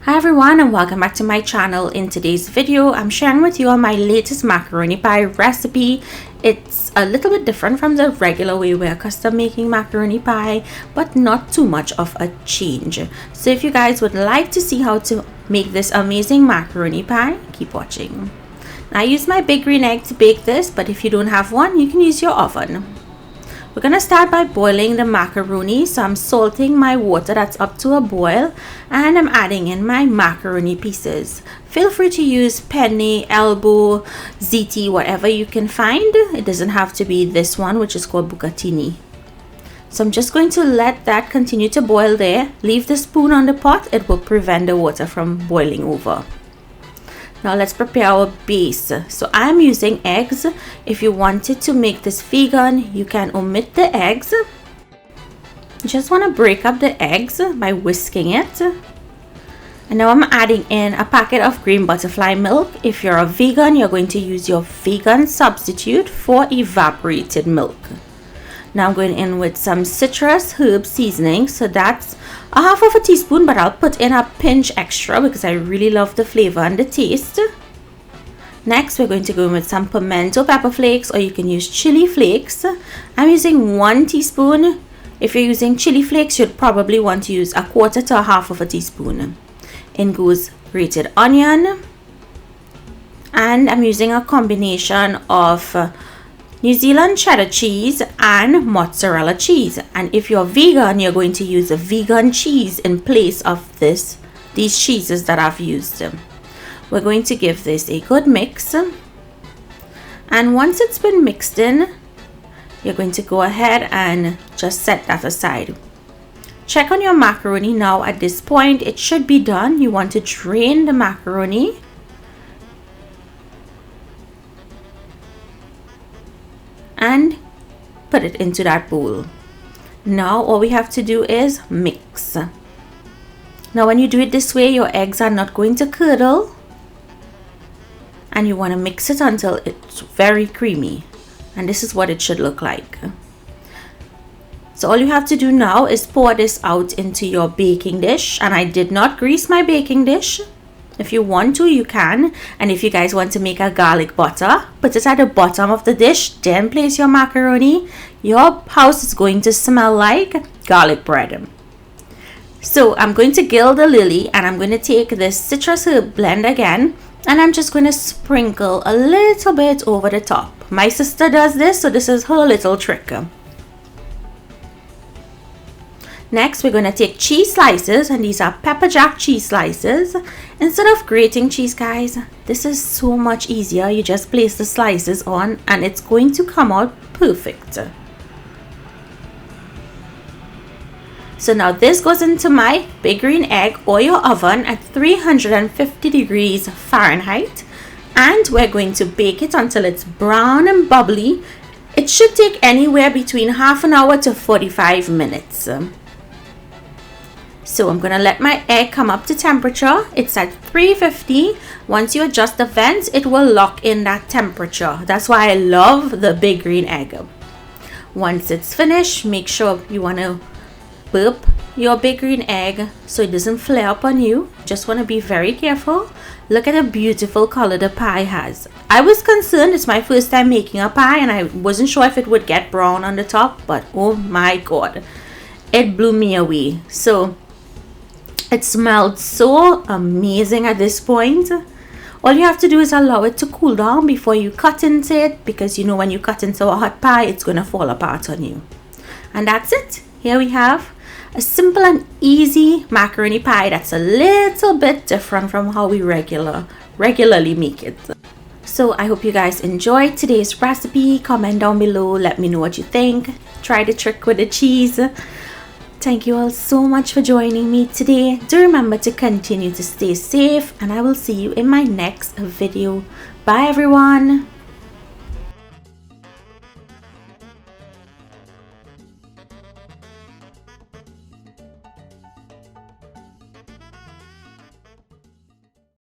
Hi everyone, and welcome back to my channel. In today's video, I'm sharing with you my latest macaroni pie recipe. It's a little bit different from the regular way we're accustomed making macaroni pie, but not too much of a change. So if you guys would like to see how to make this amazing macaroni pie, keep watching. I use my big green egg to bake this, but if you don't have one, you can use your oven. We're going to start by boiling the macaroni. So I'm salting my water that's up to a boil, and I'm adding in my macaroni pieces. Feel free to use penne, elbow, ziti, whatever you can find. It doesn't have to be this one, which is called bucatini. So I'm just going to let that continue to boil there. Leave the spoon on the pot. It will prevent the water from boiling over. Now let's prepare our base. So I'm using eggs. If you wanted to make this vegan, you can omit the eggs. You just want to break up the eggs by whisking it. And now I'm adding in a packet of green butterfly milk. If you're a vegan, you're going to use your vegan substitute for evaporated milk. Now I'm going in with some citrus herb seasoning. So that's a half of a teaspoon, but I'll put in a pinch extra because I really love the flavor and the taste. Next, we're going to go in with some pimento pepper flakes, or you can use chili flakes. I'm using 1 teaspoon. If you're using chili flakes, you'd probably want to use a quarter to a half of a teaspoon. In goes grated onion. And I'm using a combination of New Zealand cheddar cheese and mozzarella cheese. And if you're vegan, you're going to use a vegan cheese in place of these cheeses that I've used. We're going to give this a good mix. And once it's been mixed in, you're going to go ahead and just set that aside. Check on your macaroni now. At this point, it should be done. You want to drain the macaroni. And put it into that bowl. Now all we have to do is mix. Now when you do it this way, your eggs are not going to curdle, and you want to mix it until it's very creamy, and this is what it should look like. So all you have to do now is pour this out into your baking dish, and I did not grease my baking dish. If you want to, you can. And if you guys want to make a garlic butter, put it at the bottom of the dish, then place your macaroni. Your house is going to smell like garlic bread. So I'm going to gild the lily, and I'm going to take this citrus herb blend again, and I'm just going to sprinkle a little bit over the top. My sister does this, so this is her little trick. Next, we're going to take cheese slices, and these are pepper jack cheese slices. Instead of grating cheese, guys, this is so much easier. You just place the slices on, and it's going to come out perfect. So now this goes into my big green egg or your oven at 350 degrees Fahrenheit, and we're going to bake it until it's brown and bubbly. It should take anywhere between half an hour to 45 minutes. So I'm going to let my egg come up to temperature. It's at 350. Once you adjust the vents, it will lock in that temperature. That's why I love the big green egg. Once it's finished, make sure you want to burp your big green egg so it doesn't flare up on you. Just want to be very careful. Look at the beautiful color the pie has. I was concerned, it's my first time making a pie, and I wasn't sure if it would get brown on the top, but oh my god, it blew me away. So it smelled so amazing at this point. All you have to do is allow it to cool down before you cut into it, because you know when you cut into a hot pie, it's going to fall apart on you. And that's it. Here we have a simple and easy macaroni pie that's a little bit different from how we regularly make it. So I hope you guys enjoyed today's recipe. Comment down below. Let me know what you think. Try the trick with the cheese. Thank you all so much for joining me today. Do remember to continue to stay safe, and I will see you in my next video. Bye everyone.